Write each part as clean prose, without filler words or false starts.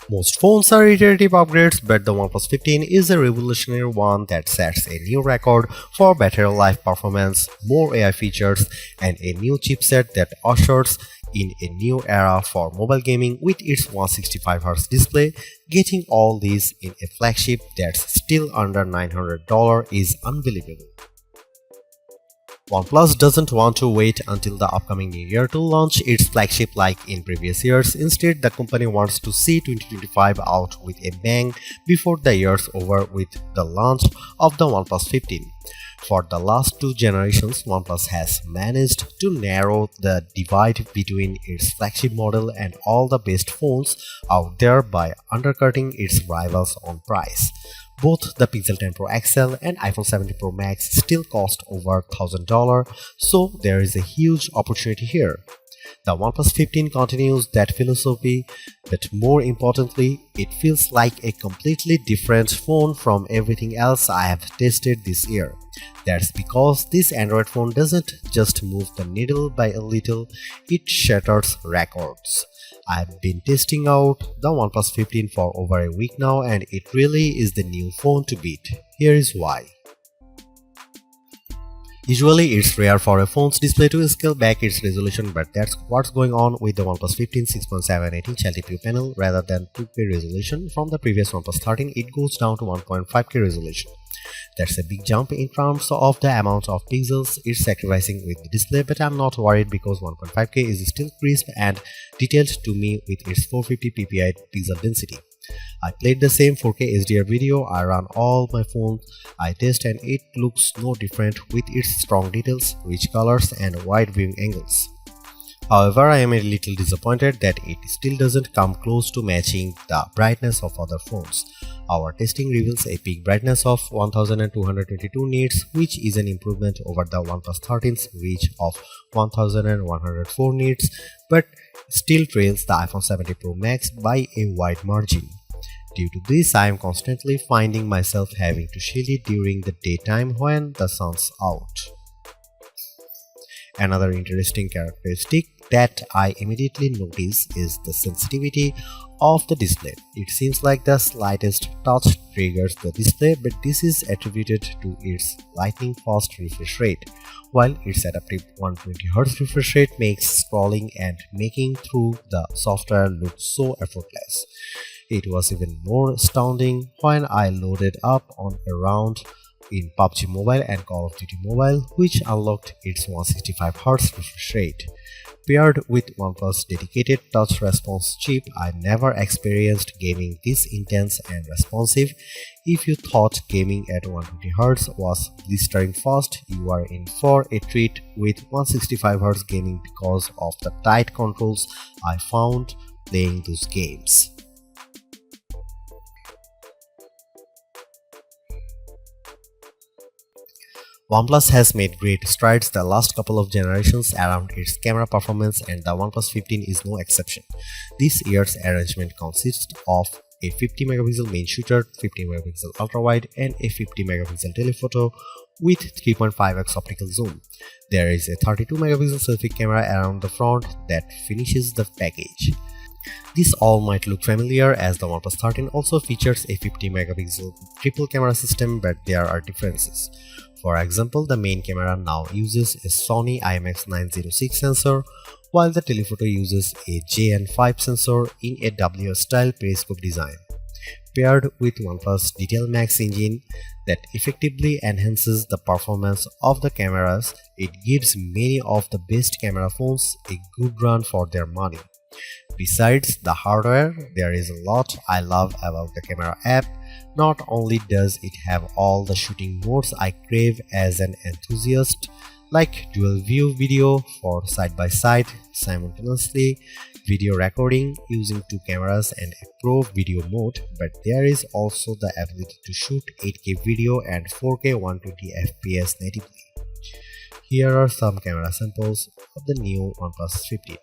Most phones are iterative upgrades, but the OnePlus 15 is a revolutionary one that sets a new record for battery life performance, more AI features, and a new chipset that ushers in a new era for mobile gaming with its 165Hz display. Getting all these in a flagship that's still under $900 is unbelievable. OnePlus doesn't want to wait until the upcoming new year to launch its flagship like in previous years. Instead, the company wants to see 2025 out with a bang before the year's over with the launch of the OnePlus 15. For the last two generations, OnePlus has managed to narrow the divide between its flagship model and all the best phones out there by undercutting its rivals on price. Both the Pixel 10 Pro XL and iPhone 17 Pro Max still cost over $1,000, so there is a huge opportunity here. The OnePlus 15 continues that philosophy, but more importantly, it feels like a completely different phone from everything else I have tested this year. That's because this Android phone doesn't just move the needle by a little, it shatters records. I've been testing out the OnePlus 15 for over a week now, and it really is the new phone to beat. Here is why. Usually, it's rare for a phone's display to scale back its resolution, but that's what's going on with the OnePlus 15 6.78-inch LTPO panel. Rather than 2K resolution from the previous OnePlus 13, it goes down to 1.5K resolution. That's a big jump in terms of the amount of pixels it's sacrificing with the display, but I'm not worried because 1.5K is still crisp and detailed to me with its 450 ppi pixel density. I played the same 4K HDR video, I run all my phones I test, and it looks no different with its strong details, rich colors, and wide viewing angles. However, I am a little disappointed that it still doesn't come close to matching the brightness of other phones. Our testing reveals a peak brightness of 1222 nits, which is an improvement over the OnePlus 13's reach of 1104 nits, but still trails the iPhone 17 Pro Max by a wide margin. Due to this, I am constantly finding myself having to shield it during the daytime when the sun's out. Another interesting characteristic that I immediately notice is the sensitivity of the display. It seems like the slightest touch triggers the display, but this is attributed to its lightning fast refresh rate, while its adaptive 120Hz refresh rate makes scrolling and making through the software look so effortless. It was even more astounding when I loaded up on a round in PUBG Mobile and Call of Duty Mobile, which unlocked its 165Hz refresh rate. Paired with OnePlus dedicated touch response chip, I never experienced gaming this intense and responsive. If you thought gaming at 120Hz was blistering fast, you are in for a treat with 165Hz gaming because of the tight controls I found playing those games. OnePlus has made great strides the last couple of generations around its camera performance, and the OnePlus 15 is no exception. This year's arrangement consists of a 50 megapixel main shooter, 50 megapixel ultra-wide, and a 50 megapixel telephoto with 3.5x optical zoom. There is a 32 megapixel selfie camera around the front that finishes the package. This all might look familiar as the OnePlus 13 also features a 50 megapixel triple camera system, but there are differences. For example, the main camera now uses a Sony IMX906 sensor, while the telephoto uses a JN5 sensor in a WS-style periscope design. Paired with OnePlus Detail Max engine that effectively enhances the performance of the cameras, it gives many of the best camera phones a good run for their money. Besides the hardware, there is a lot I love about the camera app. Not only does it have all the shooting modes I crave as an enthusiast, like dual view video for side-by-side simultaneously, video recording using two cameras, and a pro video mode, but there is also the ability to shoot 8K video and 4K 120fps natively. Here are some camera samples of the new OnePlus 15.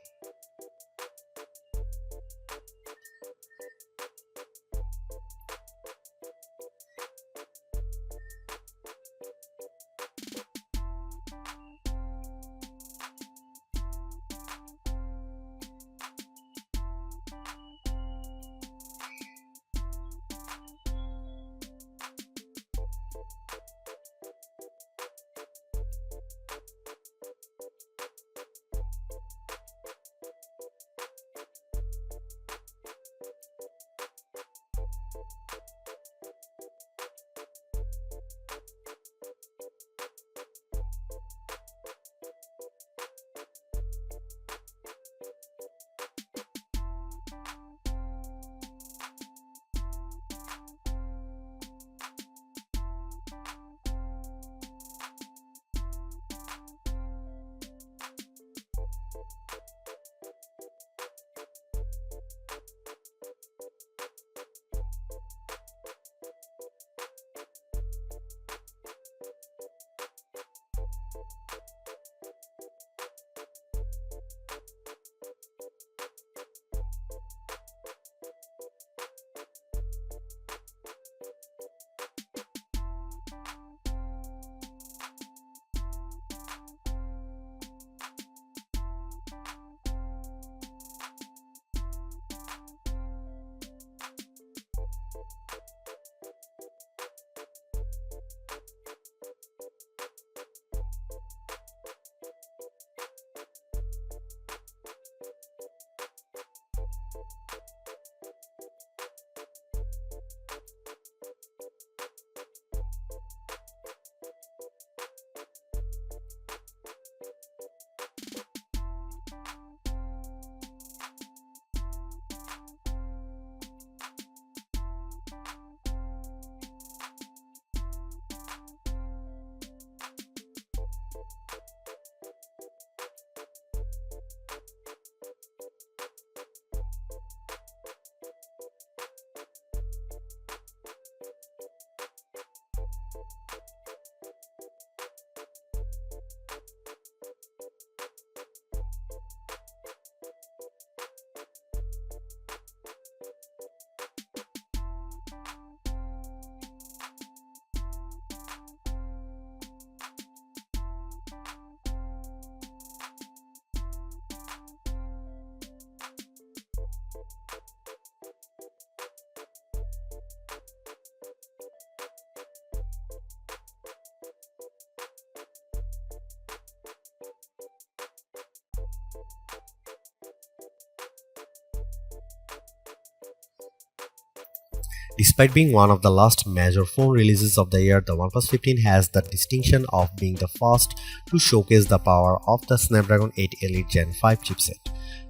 Despite being one of the last major phone releases of the year, the OnePlus 15 has the distinction of being the first to showcase the power of the Snapdragon 8 Elite Gen 5 chipset.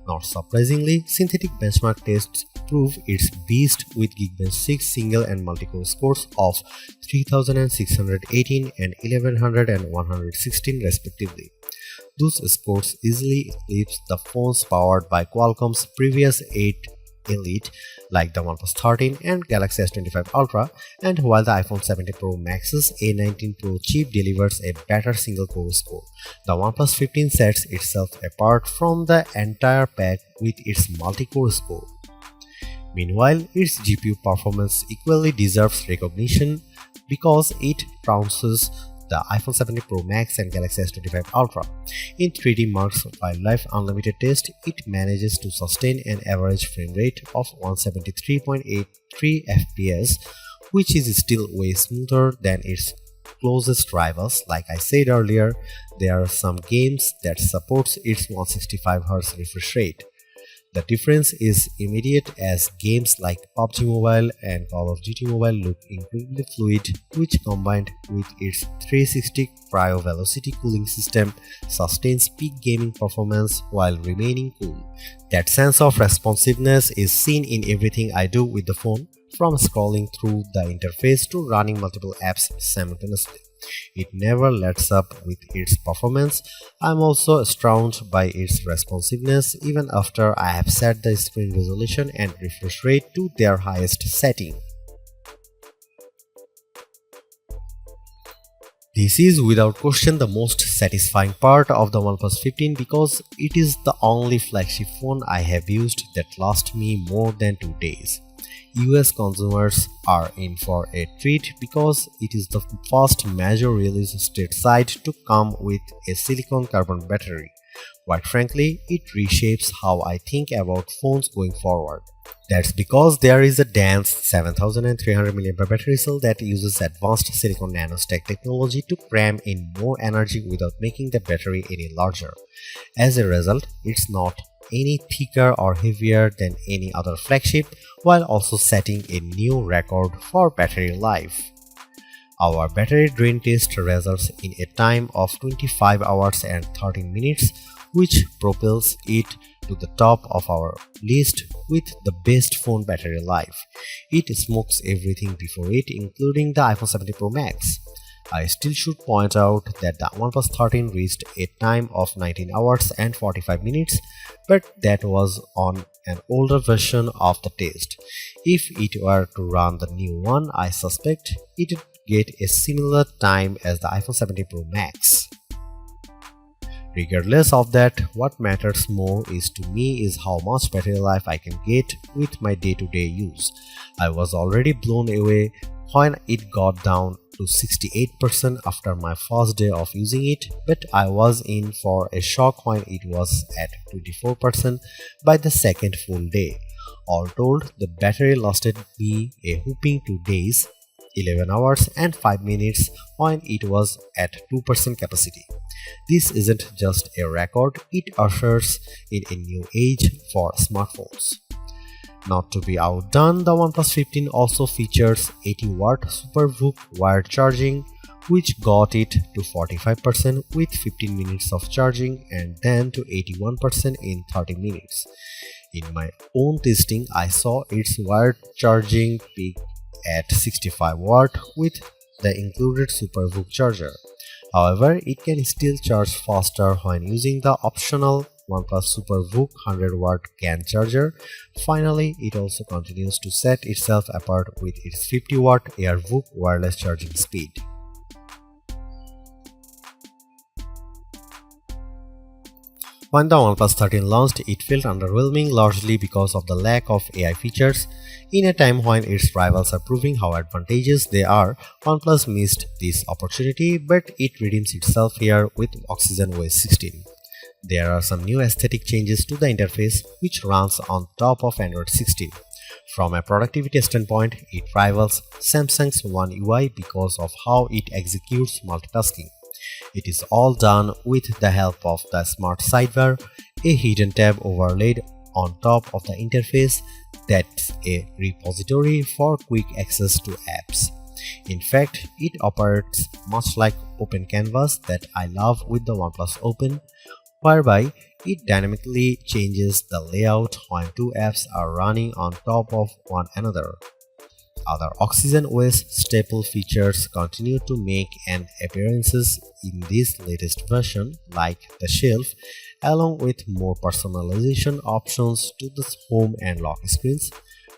Not surprisingly, synthetic benchmark tests prove its beast with Geekbench 6 single and multi-core scores of 3618 and 1100 and 116 respectively. Those scores easily eclipse the phones powered by Qualcomm's previous 8 Elite like the OnePlus 13 and Galaxy S25 Ultra, and while the iPhone 17 Pro Max's A19 Pro chip delivers a better single-core score, the OnePlus 15 sets itself apart from the entire pack with its multi-core score. Meanwhile, its GPU performance equally deserves recognition because it trounces the iPhone 17 Pro Max and Galaxy S25 Ultra. In 3D Mark's Wildlife Unlimited test, it manages to sustain an average frame rate of 173.83 FPS, which is still way smoother than its closest rivals. Like I said earlier, there are some games that supports its 165Hz refresh rate. The difference is immediate as games like PUBG Mobile and Call of Duty Mobile look incredibly fluid, which combined with its 360 cryo velocity cooling system sustains peak gaming performance while remaining cool. That sense of responsiveness is seen in everything I do with the phone, from scrolling through the interface to running multiple apps simultaneously. It never lets up with its performance. I'm also astounded by its responsiveness even after I have set the screen resolution and refresh rate to their highest setting. This is without question the most satisfying part of the OnePlus 15 because it is the only flagship phone I have used that lasts me more than 2 days. US consumers are in for a treat because it is the first major release stateside to come with a silicon carbon battery. Quite frankly, it reshapes how I think about phones going forward. That's because there is a dense 7300 mAh battery cell that uses advanced silicon nanostack technology to cram in more energy without making the battery any larger. As a result, it's not any thicker or heavier than any other flagship, while also setting a new record for battery life. Our battery drain test results in a time of 25 hours and 13 minutes, which propels it to the top of our list with the best phone battery life. It smokes everything before it, including the iPhone 17 Pro Max. I still should point out that the OnePlus 13 reached a time of 19 hours and 45 minutes, but that was on an older version of the test. If it were to run the new one, I suspect it would get a similar time as the iPhone 17 Pro Max. Regardless of that, what matters more to me is how much battery life I can get with my day-to-day use. I was already blown away when it got down to 68% after my first day of using it, but I was in for a shock when it was at 24% by the second full day. All told, the battery lasted me a whopping 2 days, 11 hours and 5 minutes when it was at 2% capacity. This isn't just a record, it ushers in a new age for smartphones. Not to be outdone, the OnePlus 15 also features 80-watt SuperVOOC wired charging, which got it to 45% with 15 minutes of charging and then to 81% in 30 minutes. In my own testing, I saw its wired charging peak at 65 watt with the included SuperVOOC charger. However, it can still charge faster when using the optional OnePlus SuperVOOC 100-watt CAN charger. Finally, it also continues to set itself apart with its 50-watt AirVOOC wireless charging speed. When the OnePlus 13 launched, it felt underwhelming largely because of the lack of AI features. In a time when its rivals are proving how advantageous they are, OnePlus missed this opportunity, but it redeems itself here with Oxygen OS 16. There are some new aesthetic changes to the interface which runs on top of Android 16. From a productivity standpoint, it rivals Samsung's One UI because of how it executes multitasking. It is all done with the help of the Smart Sidebar, a hidden tab overlaid on top of the interface that's a repository for quick access to apps. In fact, it operates much like Open Canvas that I love with the OnePlus Open, whereby it dynamically changes the layout when two apps are running on top of one another. Other Oxygen OS staple features continue to make an appearances in this latest version, like the shelf, along with more personalization options to the home and lock screens.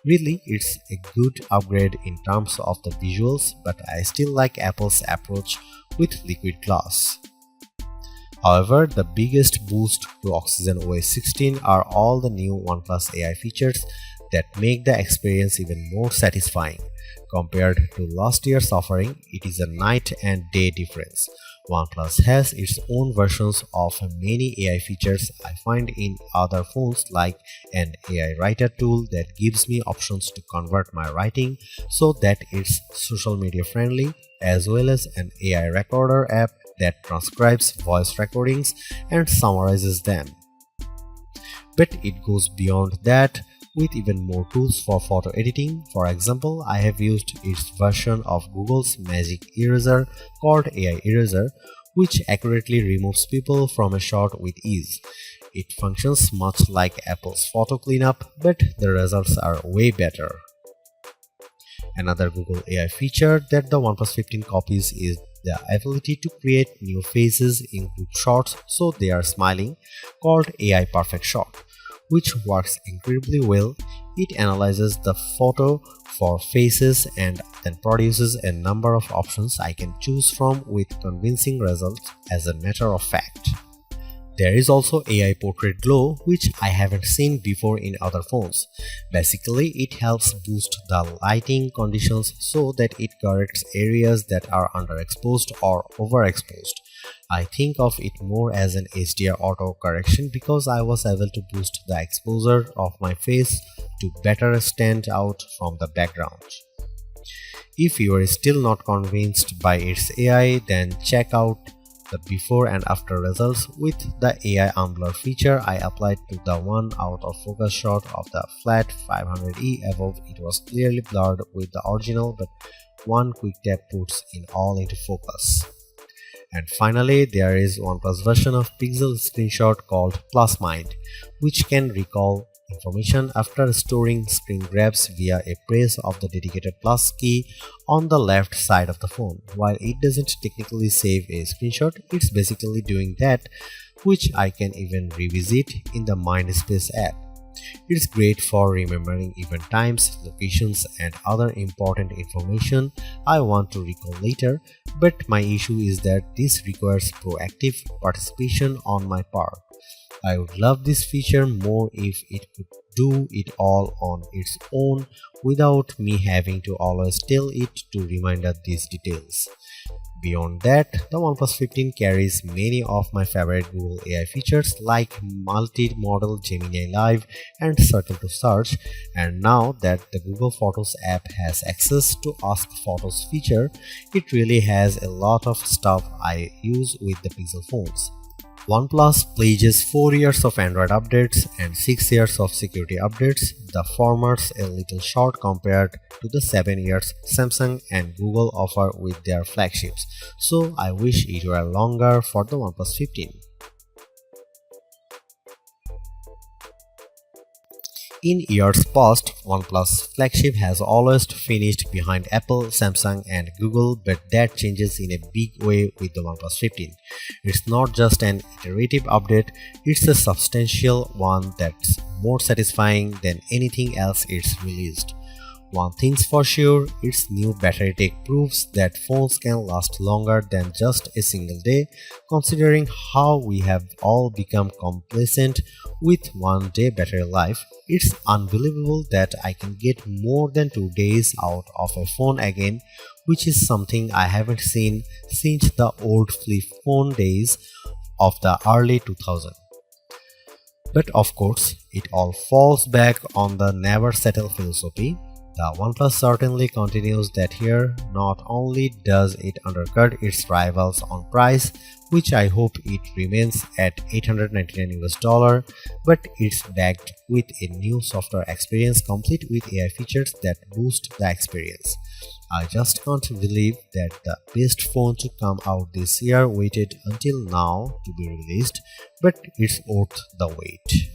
Really, it's a good upgrade in terms of the visuals, but I still like Apple's approach with liquid glass. However, the biggest boost to Oxygen OS 16 are all the new OnePlus AI features that make the experience even more satisfying. Compared to last year's offering, it is a night and day difference. OnePlus has its own versions of many AI features I find in other phones, like an AI writer tool that gives me options to convert my writing so that it's social media friendly, as well as an AI recorder app that transcribes voice recordings and summarizes them. But it goes beyond that with even more tools for photo editing. For example, I have used its version of Google's Magic Eraser called AI Eraser, which accurately removes people from a shot with ease. It functions much like Apple's photo cleanup, but the results are way better. Another Google AI feature that the OnePlus 15 copies is the ability to create new faces in group shots so they are smiling, called AI Perfect Shot, which works incredibly well. It analyzes the photo for faces and then produces a number of options I can choose from with convincing results. As a matter of fact, there is also AI Portrait Glow, which I haven't seen before in other phones. Basically, it helps boost the lighting conditions so that it corrects areas that are underexposed or overexposed. I think of it more as an HDR auto correction because I was able to boost the exposure of my face to better stand out from the background. If you are still not convinced by its AI, then check out the before and after results. With the AI unblur feature I applied to the one out of focus shot of the flat 500E above, it was clearly blurred with the original, but one quick tap puts it all into focus. And finally, there is OnePlus version of Pixel Screenshot called Plus Mind, which can recall information after storing screen grabs via a press of the dedicated plus key on the left side of the phone. While it doesn't technically save a screenshot, it's basically doing that, which I can even revisit in the Mindspace app. It's great for remembering event times, locations, and other important information I want to recall later, but my issue is that this requires proactive participation on my part. I would love this feature more if it could do it all on its own without me having to always tell it to remind us these details. Beyond that, the OnePlus 15 carries many of my favorite Google AI features like multi-modal Gemini Live and Circle to Search, and now that the Google Photos app has access to Ask Photos feature, it really has a lot of stuff I use with the Pixel phones. OnePlus pledges 4 years of Android updates and 6 years of security updates, the former's a little short compared to the 7 years Samsung and Google offer with their flagships, so I wish it were longer for the OnePlus 15. In years past, OnePlus flagship has always finished behind Apple, Samsung and Google, but that changes in a big way with the OnePlus 15. It's not just an iterative update, it's a substantial one that's more satisfying than anything else it's released. One thing's for sure, its new battery tech proves that phones can last longer than just a single day. Considering how we have all become complacent with 1 day battery life, it's unbelievable that I can get more than 2 days out of a phone again, which is something I haven't seen since the old flip phone days of the early 2000s. But of course, it all falls back on the never settle philosophy. The OnePlus certainly continues that here. Not only does it undercut its rivals on price, which I hope it remains at $899 but it's backed with a new software experience complete with AI features that boost the experience. I just can't believe that the best phone to come out this year waited until now to be released, but it's worth the wait.